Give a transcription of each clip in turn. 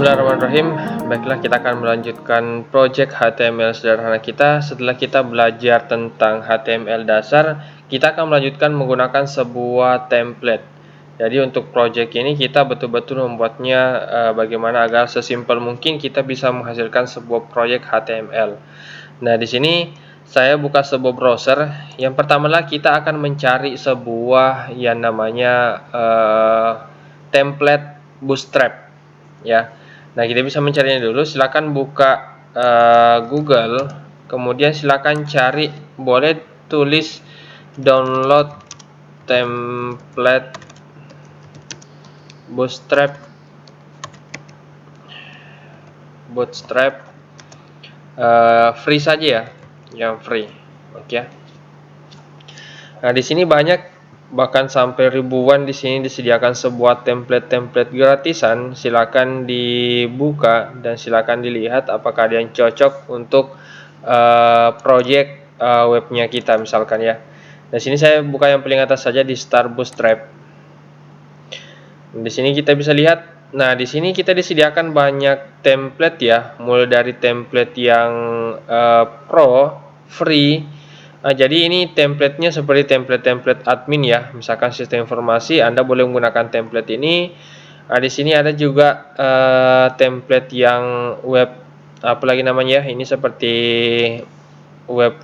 Bismillahirrahmanirrahim. Baiklah, kita akan melanjutkan project HTML sederhana kita. Setelah kita belajar tentang HTML dasar, kita akan melanjutkan menggunakan sebuah template. Jadi untuk project ini kita betul-betul membuatnya bagaimana agar sesimpel mungkin kita bisa menghasilkan sebuah project HTML. Nah, di sini saya buka sebuah browser. Yang pertama kita akan mencari sebuah yang namanya template Bootstrap. Ya, nah kita bisa mencarinya dulu. Silakan buka Google, kemudian silakan cari, boleh tulis download template Bootstrap free saja ya, yang free. Oke. Nah, di sini banyak, bahkan sampai ribuan di sini disediakan sebuah template gratisan. Silakan dibuka dan silakan dilihat apakah ada yang cocok untuk project webnya kita misalkan ya. Di sini saya buka yang paling atas saja di Start Bootstrap. Di sini kita bisa lihat. Nah, di sini kita disediakan banyak template ya, mulai dari template yang pro, free. Jadi ini templatenya seperti template admin ya, misalkan sistem informasi, Anda boleh menggunakan template ini. Di sini ada juga template yang web, apalagi namanya ya, ini seperti web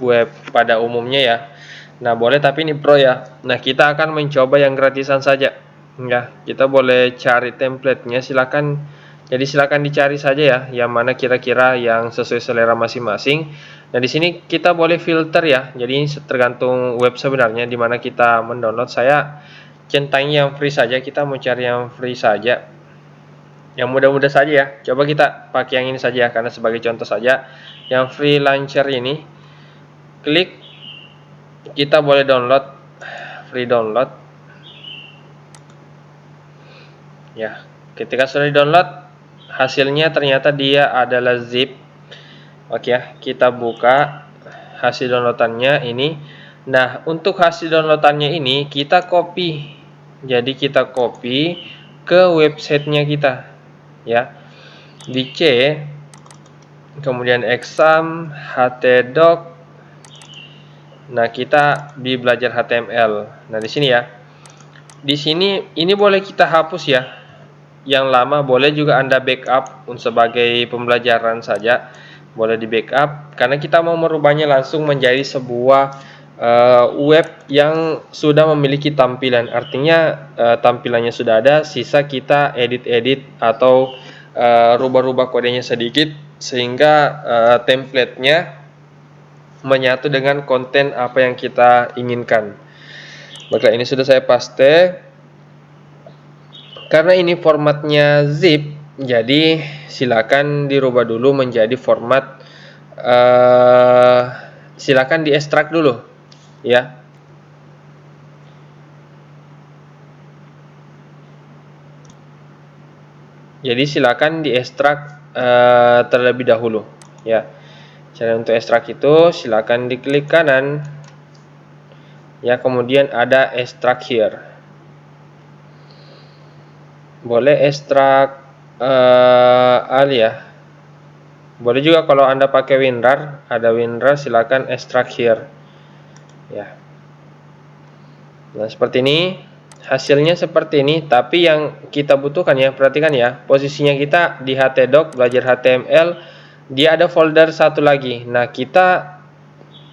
pada umumnya ya. Nah, boleh, tapi ini pro ya. Nah, kita akan mencoba yang gratisan saja ya. Kita boleh cari templatenya, silakan. Jadi silakan dicari saja ya, yang mana kira-kira yang sesuai selera masing-masing. Nah, di sini kita boleh filter ya. Jadi ini tergantung web sebenarnya di mana kita mendownload. Saya centangnya yang free saja. Kita mau cari yang free saja, yang mudah-mudah saja ya. Coba kita pakai yang ini saja ya, karena sebagai contoh saja. Yang free launcher ini, klik, kita boleh download, free download ya. Ketika sudah di download, hasilnya ternyata dia adalah zip. Oke ya, kita buka hasil downloadannya ini. Nah, untuk hasil downloadannya ini kita copy. Jadi kita copy ke websitenya kita ya. Di C, kemudian exam, htdoc. Nah, kita di belajar HTML. Nah, di sini ya. Di sini ini boleh kita hapus ya. Yang lama boleh juga Anda backup sebagai pembelajaran saja. Boleh di backup karena kita mau merubahnya langsung menjadi sebuah web yang sudah memiliki tampilan. Artinya tampilannya sudah ada, sisa kita edit-edit atau rubah-rubah kodenya sedikit sehingga templatenya menyatu dengan konten apa yang kita inginkan. Baiklah, ini sudah saya paste. Karena ini formatnya zip, jadi silakan dirubah dulu menjadi format, silakan diekstrak dulu ya. Jadi silakan diekstrak terlebih dahulu ya. Cara untuk ekstrak itu silakan diklik kanan ya, kemudian ada extract here. Boleh ekstrak ya. Boleh juga kalau Anda pakai WinRAR, ada WinRAR, silakan extract here ya. Nah, seperti ini hasilnya, seperti ini. Tapi yang kita butuhkan ya, perhatikan ya, posisinya kita di htdoc belajar HTML, dia ada folder satu lagi. Nah, kita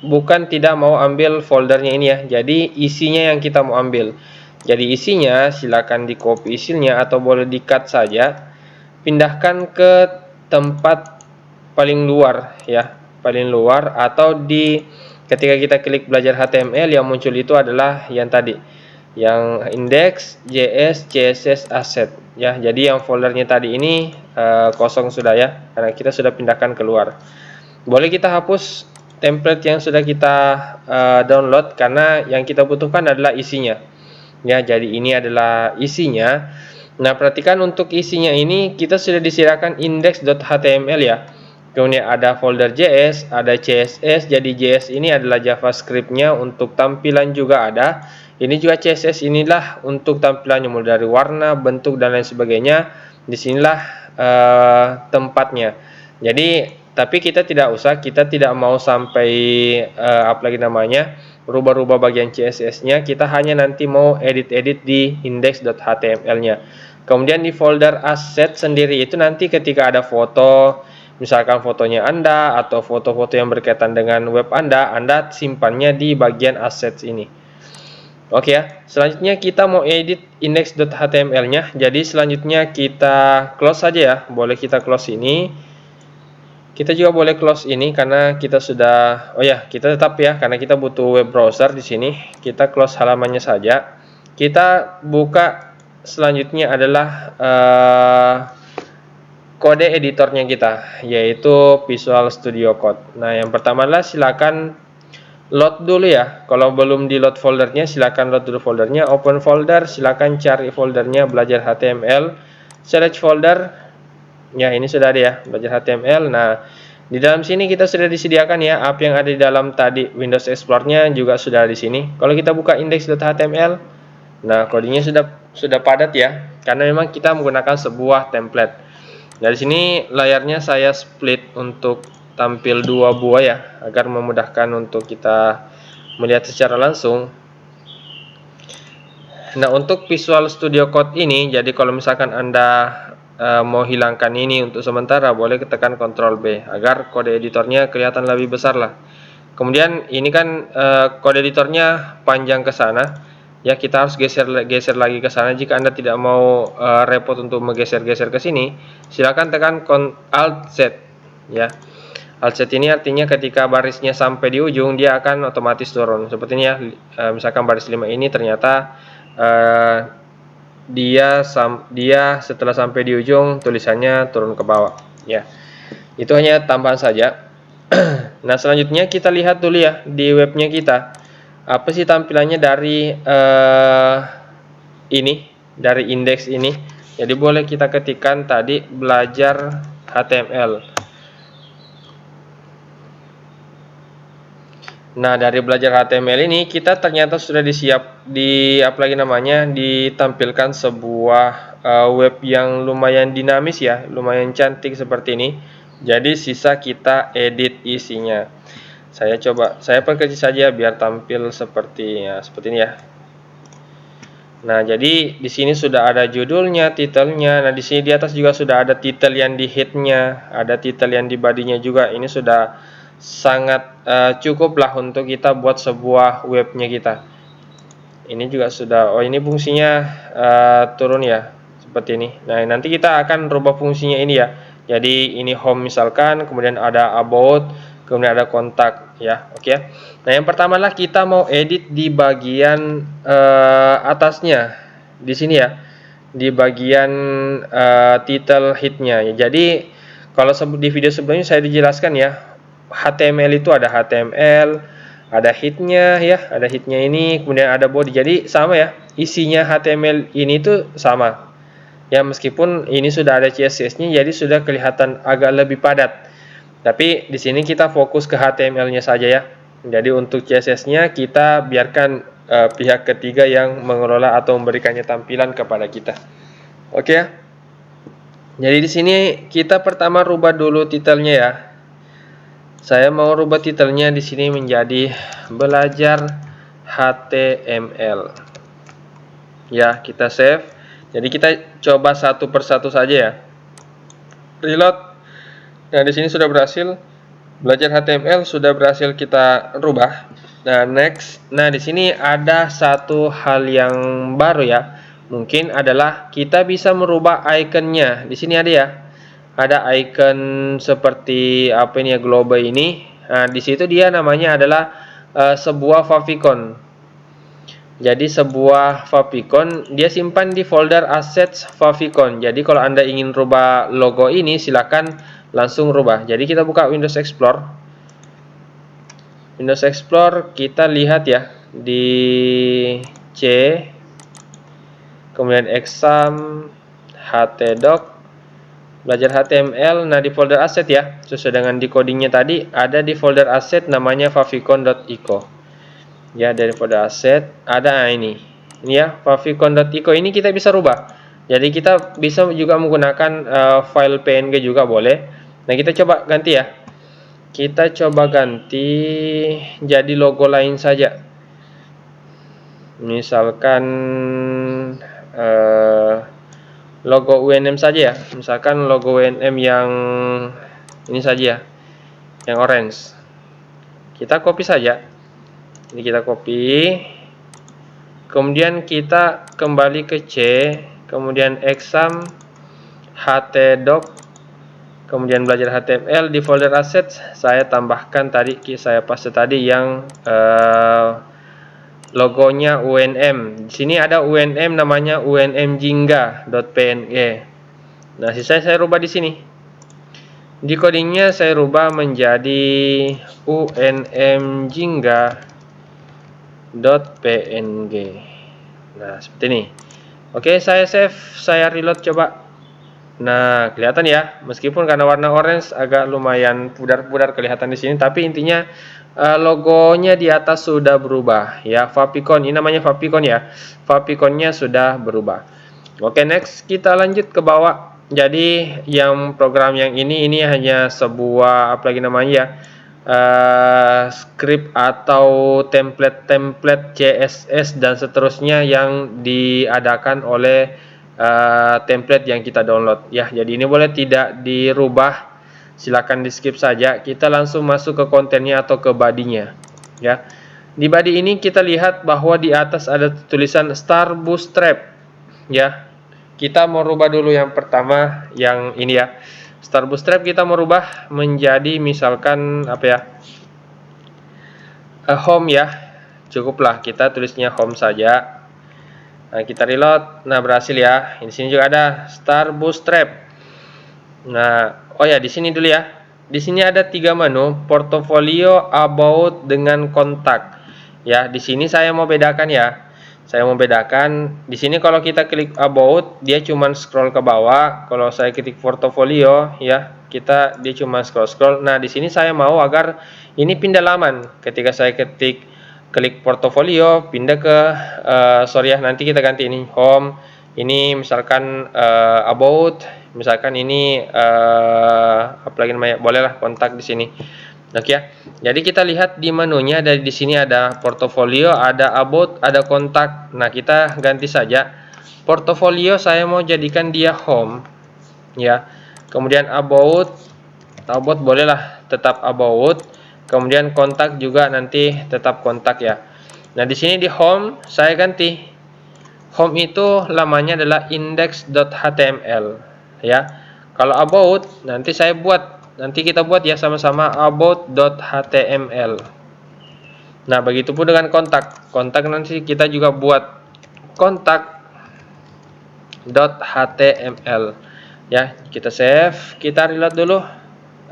bukan tidak mau ambil foldernya ini ya, jadi isinya yang kita mau ambil. Jadi isinya silakan di copy isinya atau boleh di cut saja, pindahkan ke tempat paling luar ya, paling luar, atau di ketika kita klik belajar HTML yang muncul itu adalah yang tadi, yang index, JS, CSS, asset ya. Jadi yang foldernya tadi ini kosong sudah ya, karena kita sudah pindahkan keluar. Boleh kita hapus template yang sudah kita download karena yang kita butuhkan adalah isinya ya. Jadi ini adalah isinya. Nah, perhatikan untuk isinya ini kita sudah disediakan index.html ya. Kemudian ada folder JS, ada CSS. Jadi JS ini adalah JavaScript-nya, untuk tampilan juga ada. Ini juga CSS, inilah untuk tampilannya mulai dari warna, bentuk dan lain sebagainya. Disinilah tempatnya. Jadi tapi kita tidak mau sampai apalagi namanya rubah-rubah bagian CSS-nya. Kita hanya nanti mau edit-edit di index.html-nya. Kemudian di folder asset sendiri itu nanti ketika ada foto, misalkan fotonya Anda atau foto-foto yang berkaitan dengan web Anda simpannya di bagian assets ini. Oke ya, selanjutnya kita mau edit index.html-nya. Jadi selanjutnya kita close saja ya. Boleh kita close ini. Kita juga boleh close ini karena kita sudah, oh ya, kita tetap ya karena kita butuh web browser di sini. Kita close halamannya saja. Kita buka selanjutnya adalah kode editornya kita, yaitu Visual Studio Code. Nah, yang pertama adalah silakan load dulu ya. Kalau belum di load foldernya, silakan load dulu foldernya. Open folder, silakan cari foldernya belajar HTML. Select folder. Ya, ini sudah ada ya, belajar HTML. Nah, di dalam sini kita sudah disediakan ya, apa yang ada di dalam tadi Windows Explorer-nya juga sudah di sini. Kalau kita buka index.html, nah kodenya sudah padat ya, karena memang kita menggunakan sebuah template. Dari sini layarnya saya split untuk tampil dua buah ya, agar memudahkan untuk kita melihat secara langsung. Nah, untuk Visual Studio Code ini, jadi kalau misalkan Anda mau hilangkan ini untuk sementara, boleh tekan Ctrl B agar kode editornya kelihatan lebih besar lah. Kemudian ini kan kode editornya panjang ke sana, ya kita harus geser lagi ke sana. Jika Anda tidak mau repot untuk menggeser-geser ke sini, silakan tekan Alt Z ya. Alt Z ini artinya ketika barisnya sampai di ujung dia akan otomatis turun. Seperti ini ya, misalkan baris 5 ini ternyata dia setelah sampai di ujung tulisannya turun ke bawah ya. Itu hanya tambahan saja. Nah, selanjutnya kita lihat dulu ya di webnya kita apa sih tampilannya dari dari indeks ini. Jadi boleh kita ketikkan tadi belajar HTML. Nah, dari belajar HTML ini kita ternyata sudah ditampilkan sebuah web yang lumayan dinamis ya, lumayan cantik seperti ini. Jadi sisa kita edit isinya. Saya perkecil saja biar tampil seperti ini ya. Nah, jadi di sini sudah ada judulnya, titelnya. Nah, di sini di atas juga sudah ada titel yang di headnya, ada titel yang di bodinya juga. Ini sudah sangat cukup lah untuk kita buat sebuah webnya kita. Ini juga sudah, oh ini fungsinya turun ya, seperti ini. Nah, nanti kita akan rubah fungsinya ini ya. Jadi ini home misalkan, kemudian ada about, kemudian ada kontak ya. Oke ya. Nah, yang pertama lah kita mau edit di bagian atasnya di sini ya, di bagian title headnya ya. Jadi kalau di video sebelumnya saya dijelaskan ya, HTML itu ada HTML, ada headnya ya, ada headnya ini, kemudian ada body. Jadi sama ya, isinya HTML ini tuh sama ya, meskipun ini sudah ada CSS-nya, jadi sudah kelihatan agak lebih padat. Tapi di sini kita fokus ke HTML-nya saja ya. Jadi untuk CSS-nya kita biarkan pihak ketiga yang mengelola atau memberikannya tampilan kepada kita. Oke ya. Jadi di sini kita pertama rubah dulu titelnya ya. Saya mau rubah titelnya di sini menjadi belajar HTML. Ya, kita save. Jadi kita coba satu persatu saja ya. Reload. Nah, di sini sudah berhasil. Belajar HTML sudah berhasil kita rubah. Nah, next. Nah, di sini ada satu hal yang baru ya. Mungkin adalah kita bisa merubah ikonnya. Di sini ada ya. Ada icon seperti apa ini ya, globe ini. Nah, di situ dia namanya adalah sebuah favicon. Jadi sebuah favicon dia simpan di folder assets favicon. Jadi kalau Anda ingin rubah logo ini silakan langsung rubah. Jadi kita buka Windows Explorer. Windows Explorer kita lihat ya di C, kemudian exam, htdoc, belajar HTML. Nah, di folder asset ya, sesuai dengan decodingnya tadi, ada di folder asset namanya favicon.ico ya. Dari folder asset ada ini ya, favicon.ico ini kita bisa rubah. Jadi kita bisa juga menggunakan file PNG juga boleh. Nah, kita coba ganti ya. Kita coba ganti jadi logo lain saja. Misalkan logo UNM saja ya. Misalkan logo UNM yang ini saja ya, yang orange. Kita copy saja. Jadi kita copy. Kemudian kita kembali ke C, kemudian exam htdoc, kemudian belajar HTML. Di folder assets saya tambahkan tadi, saya paste tadi yang logonya UNM. Di sini ada UNM, namanya unmjingga.png. Nah, sisa saya rubah di sini. Di codingnya saya rubah menjadi unmjingga.png. Nah, seperti ini. Oke, saya save, saya reload coba. Nah, kelihatan ya, meskipun karena warna orange agak lumayan pudar-pudar kelihatan di sini, tapi intinya logonya di atas sudah berubah ya. Favicon, ini namanya favicon ya. Faviconnya sudah berubah. Oke, next kita lanjut ke bawah. Jadi yang program yang ini hanya sebuah apa lagi namanya ya, script atau template CSS dan seterusnya yang diadakan oleh template yang kita download ya. Jadi ini boleh tidak dirubah, silakan di skip saja. Kita langsung masuk ke kontennya atau ke bodinya ya. Di body ini kita lihat bahwa di atas ada tulisan Star Bootstrap ya. Kita mau rubah dulu yang pertama, yang ini ya. Star Bootstrap kita mau rubah menjadi misalkan apa ya, home ya. Cukuplah kita tulisnya home saja. Nah, kita reload. Nah, berhasil ya. Di sini juga ada Star Bootstrap. Nah, oh ya, di sini dulu ya. Di sini ada 3 menu, portofolio, about, dengan kontak. Ya, di sini saya mau bedakan ya. Saya mau bedakan di sini kalau kita klik about, dia cuma scroll ke bawah. Kalau saya klik portofolio ya, dia cuma scroll. Nah, di sini saya mau agar ini pindah laman. Ketika saya klik portofolio, pindah ke sorry ya, nanti kita ganti ini home, ini misalkan about, misalkan ini apa lagi namanya, bolehlah kontak di sini. Oke ya. Jadi kita lihat di menunya, dari di sini ada portofolio, ada about, ada kontak. Nah, kita ganti saja. Portofolio saya mau jadikan dia home ya. Kemudian about bolehlah tetap about. Kemudian kontak juga nanti tetap kontak ya. Nah, di sini di home saya ganti. Home itu lamanya adalah index.html ya. Kalau about nanti kita buat ya sama-sama, about.html. Nah, begitupun dengan kontak. Kontak nanti kita juga buat kontak.html ya. Kita save, kita reload dulu.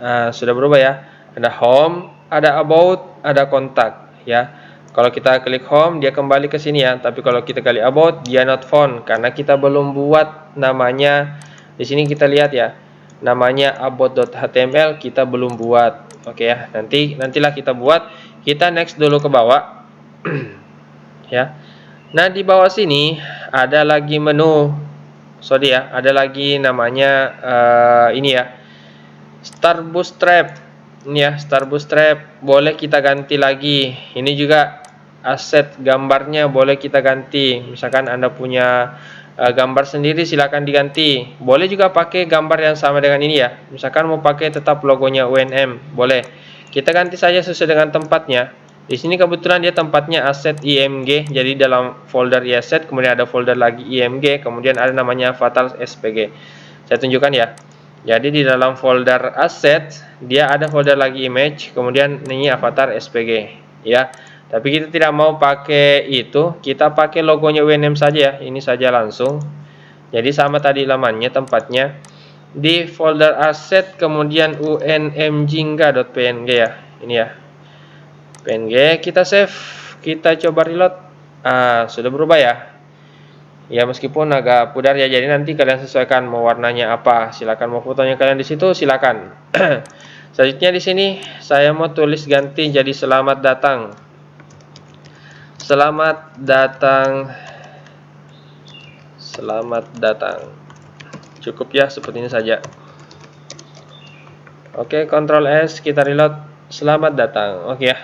Nah, sudah berubah ya. Ada home, ada about, ada kontak ya. Kalau kita klik home, dia kembali ke sini ya. Tapi kalau kita klik about, dia not found karena kita belum buat namanya. Di sini kita lihat ya, namanya about.html kita belum buat. Oke ya, nantilah kita buat. Kita next dulu ke bawah. Ya. Nah, di bawah sini ada lagi menu. Sorry ya, ada lagi namanya ini ya, Star Bootstrap. Ini ya, Star Bootstrap boleh kita ganti lagi. Ini juga aset gambarnya boleh kita ganti. Misalkan Anda punya gambar sendiri, silakan diganti. Boleh juga pakai gambar yang sama dengan ini ya. Misalkan mau pakai tetap logonya UNM, boleh. Kita ganti saja sesuai dengan tempatnya. Di sini kebetulan dia tempatnya aset img, jadi dalam folder asset, kemudian ada folder lagi img, kemudian ada namanya avatar spg. Saya tunjukkan ya. Jadi di dalam folder asset dia ada folder lagi image, kemudian ini avatar spg ya. Tapi kita tidak mau pakai itu, kita pakai logonya UNM saja ya. Ini saja langsung. Jadi sama tadi lamannya, tempatnya di folder asset, kemudian unmjingga.png ya. Ini ya, PNG, kita save, kita coba reload. Sudah berubah ya. Ya, meskipun agak pudar ya, jadi nanti kalian sesuaikan mau warnanya apa. Silakan mau fotonya kalian di situ, silakan. Selanjutnya di sini saya mau tulis ganti jadi selamat datang. Selamat datang. Cukup ya, seperti ini saja. Oke, Ctrl S, kita reload. Selamat datang. Oke ya.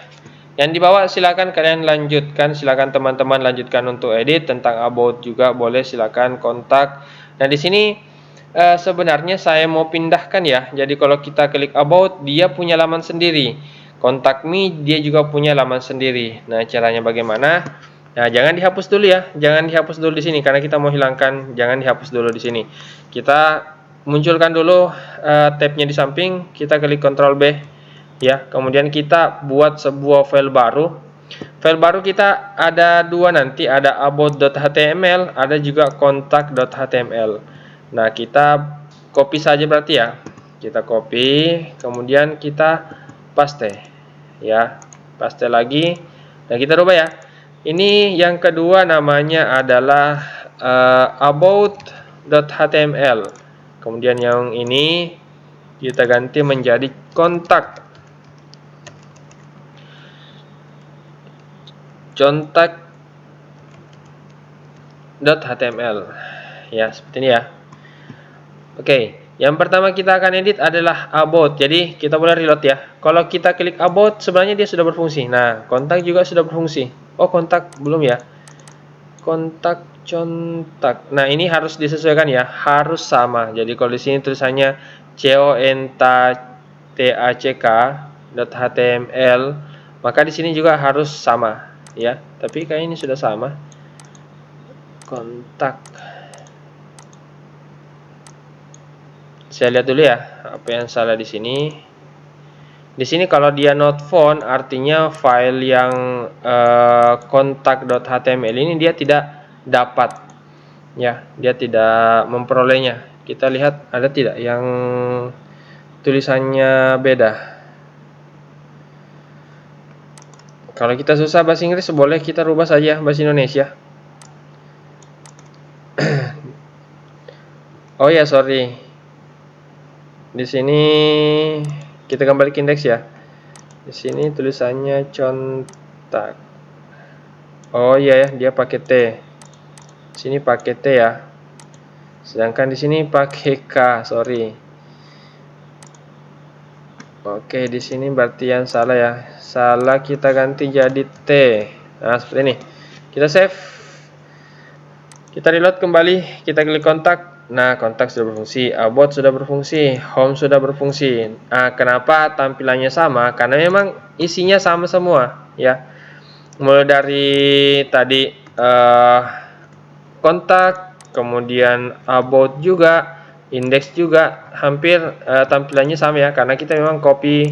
Yang di bawah silakan kalian lanjutkan, silakan teman-teman lanjutkan untuk edit. Tentang about juga boleh, silakan kontak. Nah, di sini sebenarnya saya mau pindahkan ya. Jadi kalau kita klik about, dia punya laman sendiri. Contact me, dia juga punya laman sendiri. Nah, caranya bagaimana? Nah, jangan dihapus dulu ya. Jangan dihapus dulu di sini karena kita mau hilangkan. Jangan dihapus dulu di sini. Kita munculkan dulu tabnya di samping. Kita klik Ctrl B ya. Kemudian kita buat sebuah file baru. File baru kita ada dua nanti, ada about.html, ada juga contact.html. Nah, kita copy saja berarti ya. Kita copy, kemudian kita paste ya. Paste lagi. Nah, kita rubah ya. Ini yang kedua namanya adalah about.html. Kemudian yang ini kita ganti menjadi contact.html ya, seperti ini ya. Oke, yang pertama kita akan edit adalah about. Jadi kita boleh reload ya. Kalau kita klik about, sebenarnya dia sudah berfungsi. Nah, kontak juga sudah berfungsi. Oh, kontak belum ya. Kontak. Nah, ini harus disesuaikan ya, harus sama. Jadi kalau di sini tulisannya contack.html, maka di sini juga harus sama ya. Tapi kayaknya ini sudah sama. Kontak. Saya lihat dulu ya, apa yang salah di sini. Di sini kalau dia not found, artinya file yang contact.html ini dia tidak dapat ya, dia tidak memperolehnya. Kita lihat ada tidak yang tulisannya beda. Kalau kita susah bahasa Inggris, boleh kita rubah saja bahasa Indonesia. Oh ya, sorry. Di sini kita kembali ke indeks ya. Di sini tulisannya contact. Oh iya ya, dia pakai T. Sini pakai T ya. Sedangkan di sini pakai K, sorry. Oke, di sini berarti yang salah ya. Salah, kita ganti jadi T. Nah, seperti ini. Kita save. Kita reload kembali, kita klik kontak. Nah, kontak sudah berfungsi, about sudah berfungsi, home sudah berfungsi. Nah, kenapa tampilannya sama? Karena memang isinya sama semua ya. Mulai dari tadi kontak, kemudian about juga, index juga, hampir tampilannya sama ya, karena kita memang copy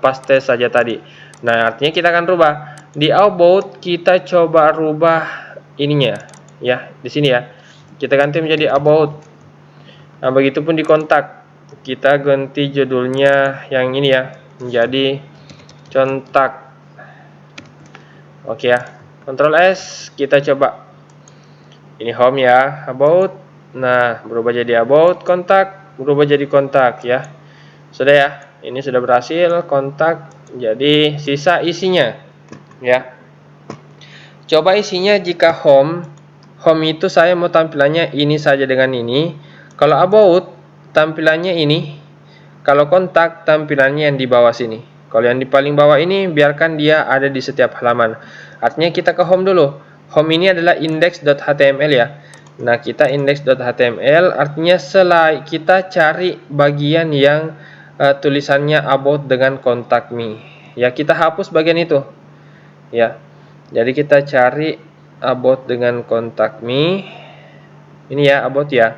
paste saja tadi. Nah, artinya kita akan rubah di about, kita coba rubah ininya ya, di sini ya, kita ganti menjadi about. Nah, begitupun di kontak, kita ganti judulnya yang ini ya, menjadi contact. Oke ya, Ctrl S, kita coba. Ini home ya, about. Nah, berubah jadi about, kontak, berubah jadi kontak ya. Sudah ya, ini sudah berhasil, kontak. Jadi sisa isinya ya. Coba isinya jika home itu saya mau tampilannya ini saja dengan ini. Kalau about tampilannya ini. Kalau kontak tampilannya yang di bawah sini. Kalau yang di paling bawah ini biarkan dia ada di setiap halaman. Artinya kita ke home dulu. Home ini adalah index.html ya. Nah, kita index.html artinya kita cari bagian yang tulisannya about dengan contact me. Ya, kita hapus bagian itu. Ya. Jadi kita cari about dengan contact me. Ini ya, about ya.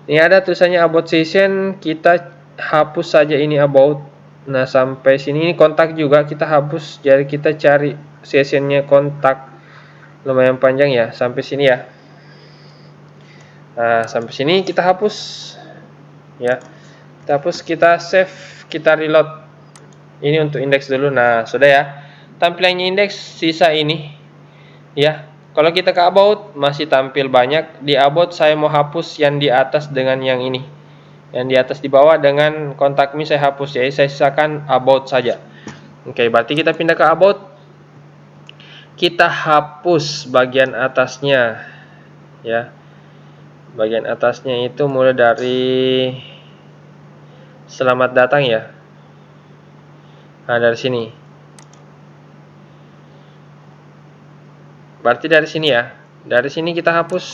Ini ada tulisannya about session, kita hapus saja ini about. Nah, sampai sini ini kontak juga kita hapus. Jadi kita cari sessionnya kontak. Lumayan panjang ya, sampai sini ya. Nah, sampai sini kita hapus ya. Kita hapus, kita save, kita reload. Ini untuk indeks dulu. Nah, sudah ya. Tampilannya indeks sisa ini ya. Kalau kita ke about masih tampil banyak. Di about saya mau hapus yang di atas dengan yang ini. Yang di atas di bawah dengan contact me saya hapus. Jadi saya sisakan about saja. Oke, berarti kita pindah ke about. Kita hapus bagian atasnya. ya. Bagian atasnya itu mulai dari selamat datang ya. Nah, dari sini. Berarti dari sini ya. Dari sini kita hapus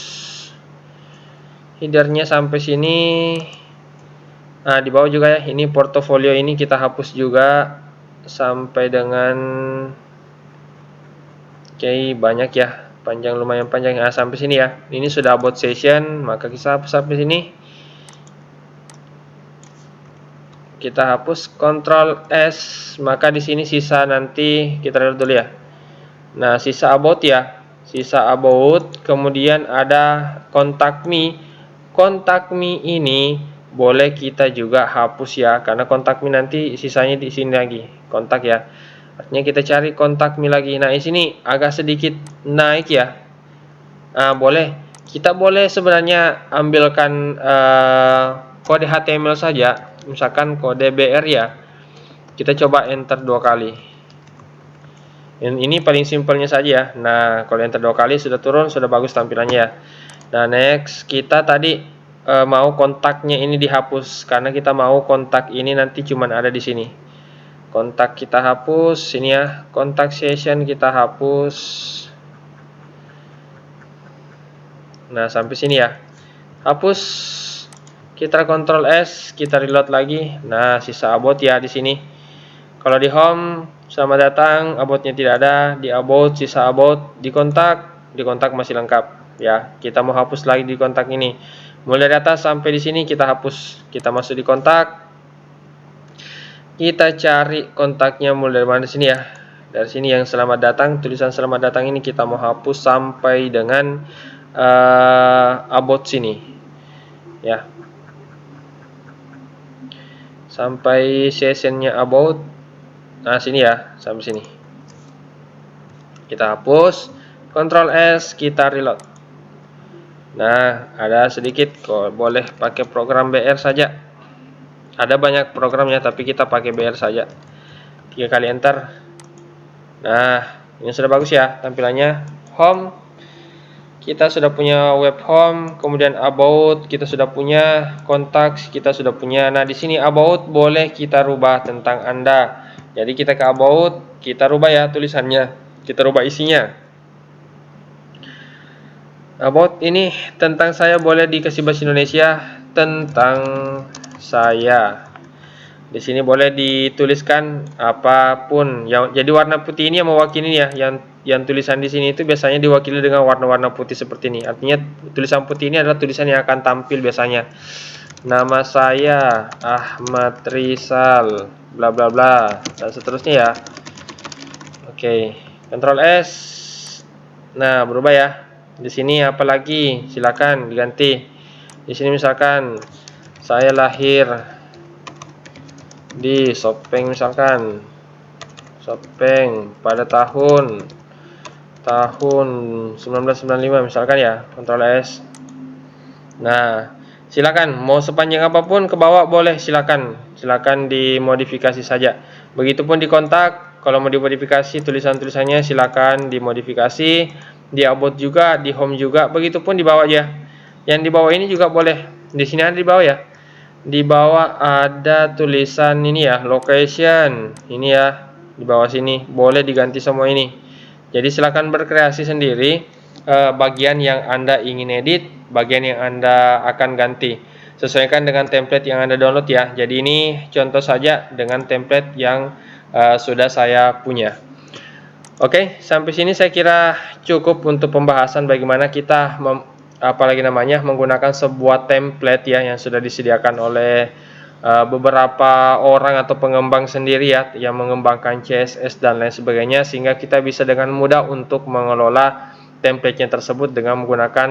headernya sampai sini. Nah, di bawah juga ya. Ini portofolio ini kita hapus juga sampai dengan banyak ya. Panjang, lumayan panjang. Nah, sampai sini ya. Ini sudah about session, maka kita hapus sampai sini. Kita hapus Ctrl S, maka di sini sisa nanti kita lihat dulu ya. Nah, sisa about ya. Sisa about, kemudian ada contact me. Contact me ini boleh kita juga hapus ya, karena contact me nanti sisanya di sini lagi. Kontak ya. Artinya kita cari contact me lagi. Nah, di sini agak sedikit naik ya. Nah, boleh. Kita boleh sebenarnya ambilkan kode HTML saja. Misalkan kode BR ya. Kita coba enter 2 kali. Ini paling simpelnya saja ya. Nah, kalau enter 2 kali sudah turun, sudah bagus tampilannya ya. Nah, next kita tadi mau kontaknya ini dihapus karena kita mau kontak ini nanti cuman ada di sini. Kontak kita hapus sini ya. Kontak session kita hapus. Nah, sampai sini ya. Hapus. Kita Ctrl S, kita reload lagi. Nah, sisa about ya di sini. Kalau di home, selamat datang, about-nya tidak ada. Di about, sisa about. Di kontak masih lengkap ya. Kita mau hapus lagi di kontak ini. Mulai dari atas sampai di sini kita hapus. Kita masuk di kontak. Kita cari kontaknya mulai dari mana sini ya. Dari sini yang selamat datang, tulisan selamat datang ini kita mau hapus sampai dengan about sini ya. Sampai sessionnya about. Nah, sini ya, sampai sini. Kita hapus, Ctrl S, kita reload. Nah, ada sedikit kok, boleh pakai program BR saja. Ada banyak programnya, tapi kita pakai BR saja. 3 kali enter. Nah, ini sudah bagus ya tampilannya. Home, kita sudah punya web home, kemudian about kita sudah punya, contacts kita sudah punya. Nah, di sini about boleh kita rubah tentang Anda. Jadi kita ke about, kita rubah ya tulisannya, kita rubah isinya. About ini tentang saya boleh dikasih bahasa Indonesia, tentang saya. Di sini boleh dituliskan apapun. Jadi warna putih ini yang mewakili ya, yang tulisan di sini itu biasanya diwakili dengan warna-warna putih seperti ini. Artinya tulisan putih ini adalah tulisan yang akan tampil biasanya. Nama saya Ahmad Rizal, bla bla bla, dan seterusnya ya. Oke, Ctrl S. Nah, berubah ya. Di sini apalagi silakan diganti. Di sini misalkan saya lahir di Sopeng, misalkan Sopeng pada tahun 1995 misalkan ya. Ctrl S. Nah, silakan mau sepanjang apapun ke bawah boleh, silakan dimodifikasi saja. Begitupun di kontak, kalau mau dimodifikasi tulisan-tulisannya silakan dimodifikasi. Di about juga, di home juga, begitupun di bawah aja. Yang di bawah ini juga boleh. Di sini ada di bawah ya. Di bawah ada tulisan ini ya, location. Ini ya, di bawah sini boleh diganti semua ini. Jadi silakan berkreasi sendiri bagian yang Anda ingin edit, bagian yang Anda akan ganti. Sesuaikan dengan template yang Anda download ya. Jadi ini contoh saja dengan template yang sudah saya punya. Oke, sampai sini saya kira cukup untuk pembahasan bagaimana kita menggunakan sebuah template ya yang sudah disediakan oleh beberapa orang atau pengembang sendiri ya yang mengembangkan CSS dan lain sebagainya, sehingga kita bisa dengan mudah untuk mengelola template-nya tersebut dengan menggunakan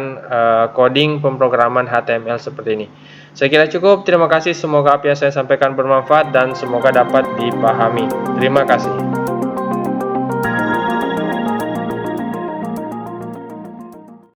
coding pemrograman HTML seperti ini. Saya kira cukup. Terima kasih. Semoga apa yang saya sampaikan bermanfaat dan semoga dapat dipahami. Terima kasih.